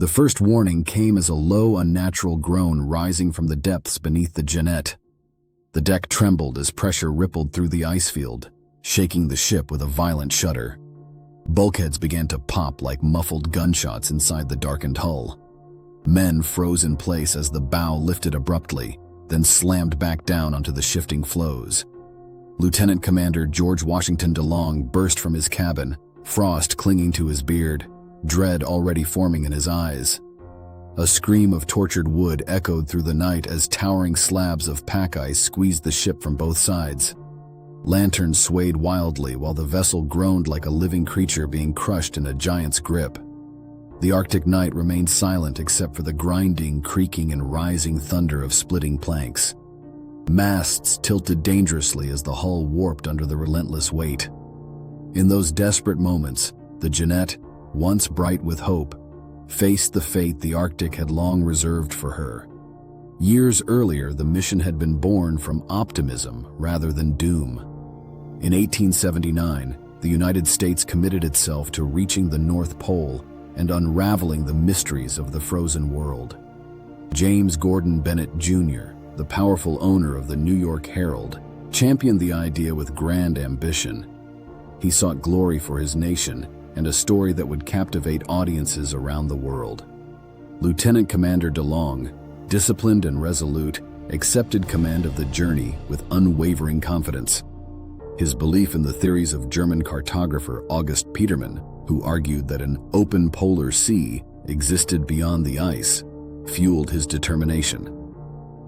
The first warning came as a low, unnatural groan rising from the depths beneath the Jeannette. The deck trembled as pressure rippled through the ice field, shaking the ship with a violent shudder. Bulkheads began to pop like muffled gunshots inside the darkened hull. Men froze in place as the bow lifted abruptly, then slammed back down onto the shifting floes. Lieutenant Commander George Washington DeLong burst from his cabin, frost clinging to his beard, dread already forming in his eyes. A scream of tortured wood echoed through the night as towering slabs of pack ice squeezed the ship from both sides. Lanterns swayed wildly while the vessel groaned like a living creature being crushed in a giant's grip. The Arctic night remained silent except for the grinding, creaking, and rising thunder of splitting planks. Masts tilted dangerously as the hull warped under the relentless weight. In those desperate moments, the Jeannette, once bright with hope, faced the fate the Arctic had long reserved for her. Years earlier, the mission had been born from optimism rather than doom. In 1879, the United States committed itself to reaching the North Pole and unraveling the mysteries of the frozen world. James Gordon Bennett Jr., the powerful owner of the New York Herald, championed the idea with grand ambition. He sought glory for his nation and a story that would captivate audiences around the world. Lieutenant Commander DeLong, disciplined and resolute, accepted command of the journey with unwavering confidence. His belief in the theories of German cartographer August Petermann, who argued that an open polar sea existed beyond the ice, fueled his determination.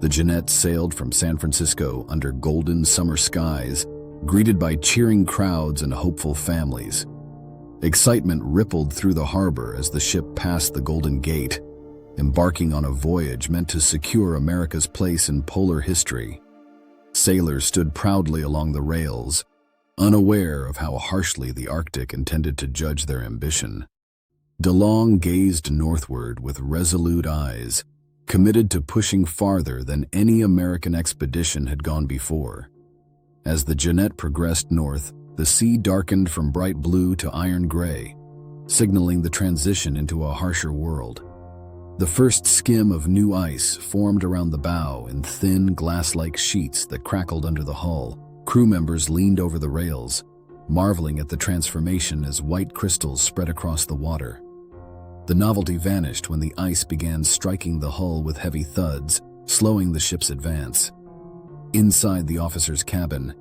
The Jeannette sailed from San Francisco under golden summer skies, greeted by cheering crowds and hopeful families. Excitement rippled through the harbor as the ship passed the Golden Gate, embarking on a voyage meant to secure America's place in polar history. Sailors stood proudly along the rails, unaware of how harshly the Arctic intended to judge their ambition. DeLong gazed northward with resolute eyes, committed to pushing farther than any American expedition had gone before. As the Jeannette progressed north, the sea darkened from bright blue to iron gray, signaling the transition into a harsher world. The first skim of new ice formed around the bow in thin, glass-like sheets that crackled under the hull. Crew members leaned over the rails, marveling at the transformation as white crystals spread across the water. The novelty vanished when the ice began striking the hull with heavy thuds, slowing the ship's advance. Inside the officer's cabin,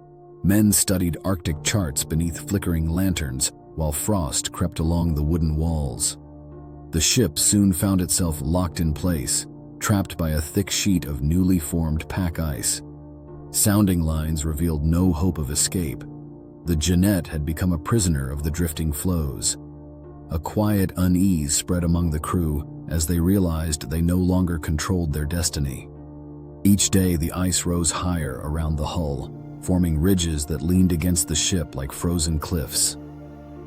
men studied Arctic charts beneath flickering lanterns while frost crept along the wooden walls. The ship soon found itself locked in place, trapped by a thick sheet of newly formed pack ice. Sounding lines revealed no hope of escape. The Jeannette had become a prisoner of the drifting floes. A quiet unease spread among the crew as they realized they no longer controlled their destiny. Each day the ice rose higher around the hull, forming ridges that leaned against the ship like frozen cliffs.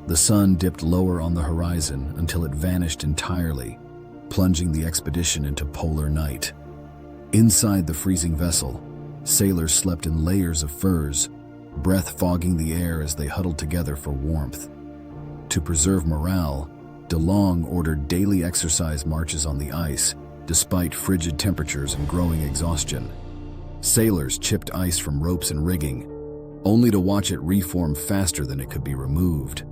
The sun dipped lower on the horizon until it vanished entirely, plunging the expedition into polar night. Inside the freezing vessel, sailors slept in layers of furs, breath fogging the air as they huddled together for warmth. To preserve morale, DeLong ordered daily exercise marches on the ice, despite frigid temperatures and growing exhaustion. Sailors chipped ice from ropes and rigging, only to watch it reform faster than it could be removed.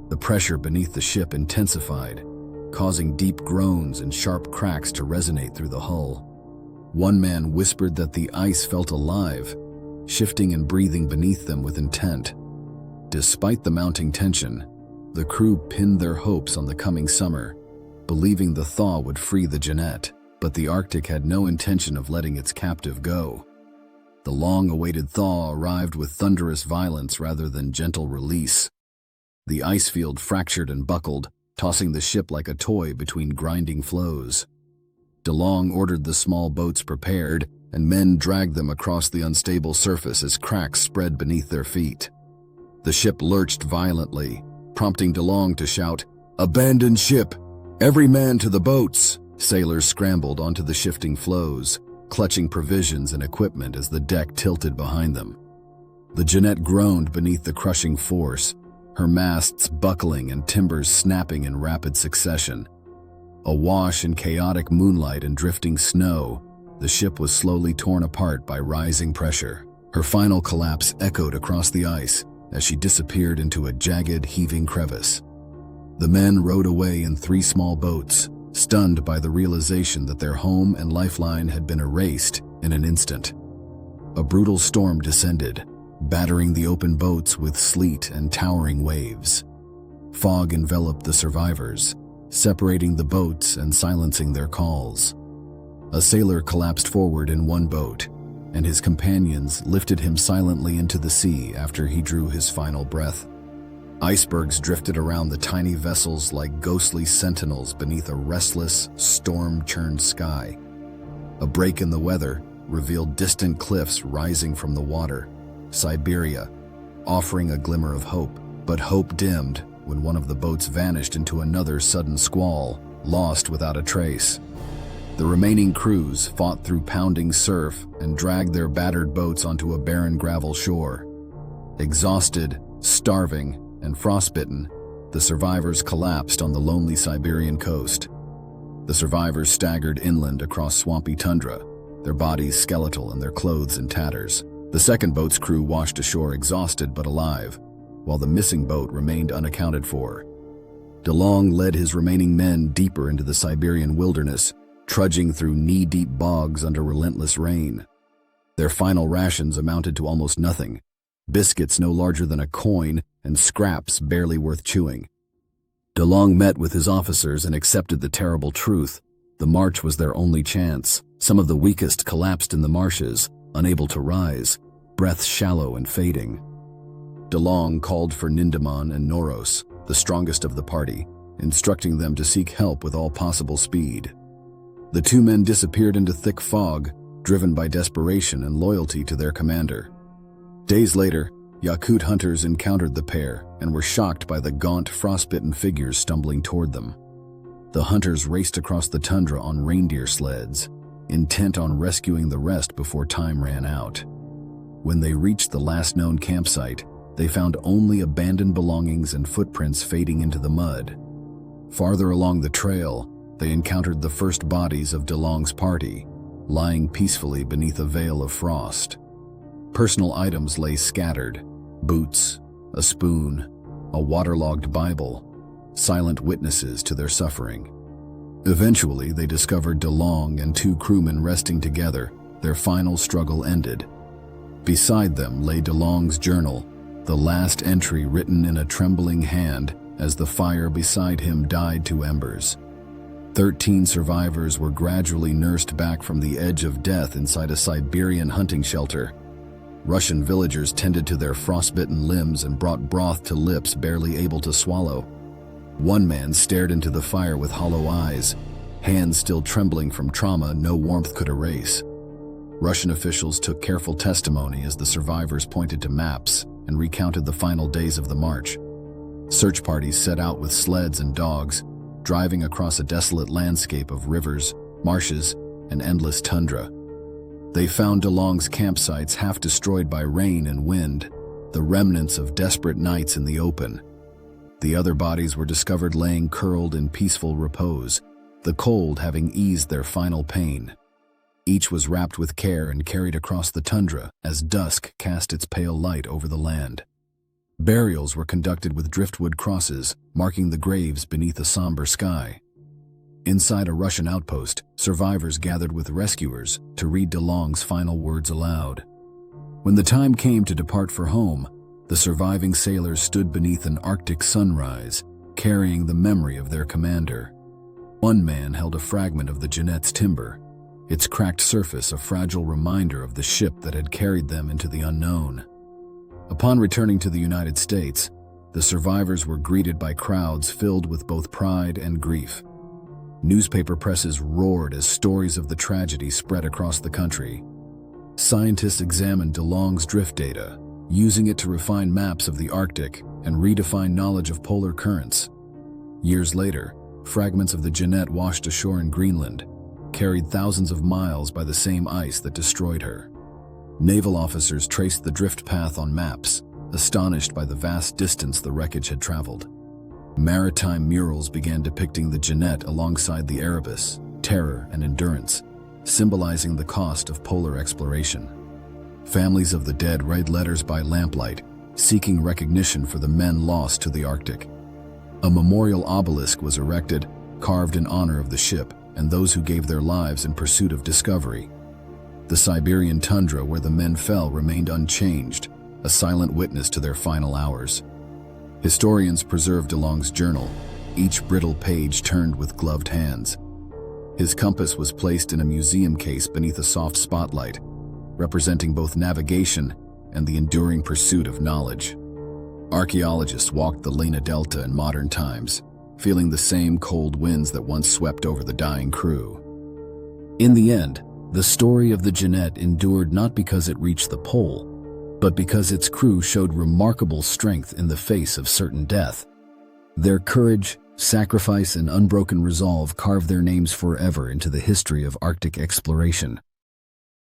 The pressure beneath the ship intensified, causing deep groans and sharp cracks to resonate through the hull. One man whispered that the ice felt alive, shifting and breathing beneath them with intent. Despite the mounting tension, the crew pinned their hopes on the coming summer, believing the thaw would free the Jeannette, but the Arctic had no intention of letting its captive go. The long-awaited thaw arrived with thunderous violence rather than gentle release. The ice field fractured and buckled, tossing the ship like a toy between grinding floes. DeLong ordered the small boats prepared, and men dragged them across the unstable surface as cracks spread beneath their feet. The ship lurched violently, prompting DeLong to shout, "Abandon ship! Every man to the boats!" Sailors scrambled onto the shifting floes, clutching provisions and equipment as the deck tilted behind them. The Jeannette groaned beneath the crushing force, her masts buckling and timbers snapping in rapid succession. Awash in chaotic moonlight and drifting snow, the ship was slowly torn apart by rising pressure. Her final collapse echoed across the ice as she disappeared into a jagged, heaving crevice. The men rowed away in 3 small boats, stunned by the realization that their home and lifeline had been erased in an instant. A brutal storm descended, battering the open boats with sleet and towering waves. Fog enveloped the survivors, separating the boats and silencing their calls. A sailor collapsed forward in one boat, and his companions lifted him silently into the sea after he drew his final breath. Icebergs drifted around the tiny vessels like ghostly sentinels beneath a restless, storm-churned sky. A break in the weather revealed distant cliffs rising from the water, Siberia, offering a glimmer of hope. But hope dimmed when one of the boats vanished into another sudden squall, lost without a trace. The remaining crews fought through pounding surf and dragged their battered boats onto a barren gravel shore. Exhausted, starving, and frostbitten, the survivors collapsed on the lonely Siberian coast. The survivors staggered inland across swampy tundra, their bodies skeletal and their clothes in tatters. The second boat's crew washed ashore exhausted but alive, while the missing boat remained unaccounted for. DeLong led his remaining men deeper into the Siberian wilderness, trudging through knee-deep bogs under relentless rain. Their final rations amounted to almost nothing, biscuits no larger than a coin and scraps barely worth chewing. DeLong met with his officers and accepted the terrible truth. The march was their only chance. Some of the weakest collapsed in the marshes, unable to rise, breaths shallow and fading. DeLong called for Nindaman and Noros, the strongest of the party, instructing them to seek help with all possible speed. The 2 men disappeared into thick fog, driven by desperation and loyalty to their commander. Days later, Yakut hunters encountered the pair and were shocked by the gaunt, frostbitten figures stumbling toward them. The hunters raced across the tundra on reindeer sleds, intent on rescuing the rest before time ran out. When they reached the last known campsite, they found only abandoned belongings and footprints fading into the mud. Farther along the trail, they encountered the first bodies of DeLong's party, lying peacefully beneath a veil of frost. Personal items lay scattered: boots, a spoon, a waterlogged Bible, silent witnesses to their suffering. Eventually, they discovered DeLong and 2 crewmen resting together. Their final struggle ended. Beside them lay DeLong's journal, the last entry written in a trembling hand as the fire beside him died to embers. 13 survivors were gradually nursed back from the edge of death inside a Siberian hunting shelter. Russian villagers tended to their frostbitten limbs and brought broth to lips barely able to swallow. One man stared into the fire with hollow eyes, hands still trembling from trauma no warmth could erase. Russian officials took careful testimony as the survivors pointed to maps and recounted the final days of the march. Search parties set out with sleds and dogs, driving across a desolate landscape of rivers, marshes, and endless tundra. They found DeLong's campsites half destroyed by rain and wind, the remnants of desperate nights in the open. The other bodies were discovered laying curled in peaceful repose, the cold having eased their final pain. Each was wrapped with care and carried across the tundra as dusk cast its pale light over the land. Burials were conducted with driftwood crosses, marking the graves beneath a somber sky. Inside a Russian outpost, survivors gathered with rescuers to read DeLong's final words aloud. When the time came to depart for home, the surviving sailors stood beneath an Arctic sunrise, carrying the memory of their commander. One man held a fragment of the Jeannette's timber, its cracked surface a fragile reminder of the ship that had carried them into the unknown. Upon returning to the United States, the survivors were greeted by crowds filled with both pride and grief. Newspaper presses roared as stories of the tragedy spread across the country. Scientists examined DeLong's drift data, using it to refine maps of the Arctic and redefine knowledge of polar currents. Years later, fragments of the Jeannette washed ashore in Greenland, carried thousands of miles by the same ice that destroyed her. Naval officers traced the drift path on maps, astonished by the vast distance the wreckage had traveled. Maritime murals began depicting the Jeannette alongside the Erebus, terror and endurance, symbolizing the cost of polar exploration. Families of the dead read letters by lamplight, seeking recognition for the men lost to the Arctic. A memorial obelisk was erected, carved in honor of the ship and those who gave their lives in pursuit of discovery. The Siberian tundra where the men fell remained unchanged, a silent witness to their final hours. Historians preserved DeLong's journal, each brittle page turned with gloved hands. His compass was placed in a museum case beneath a soft spotlight, representing both navigation and the enduring pursuit of knowledge. Archaeologists walked the Lena Delta in modern times, feeling the same cold winds that once swept over the dying crew. In the end, the story of the Jeannette endured not because it reached the pole, but because its crew showed remarkable strength in the face of certain death. Their courage, sacrifice, and unbroken resolve carved their names forever into the history of Arctic exploration.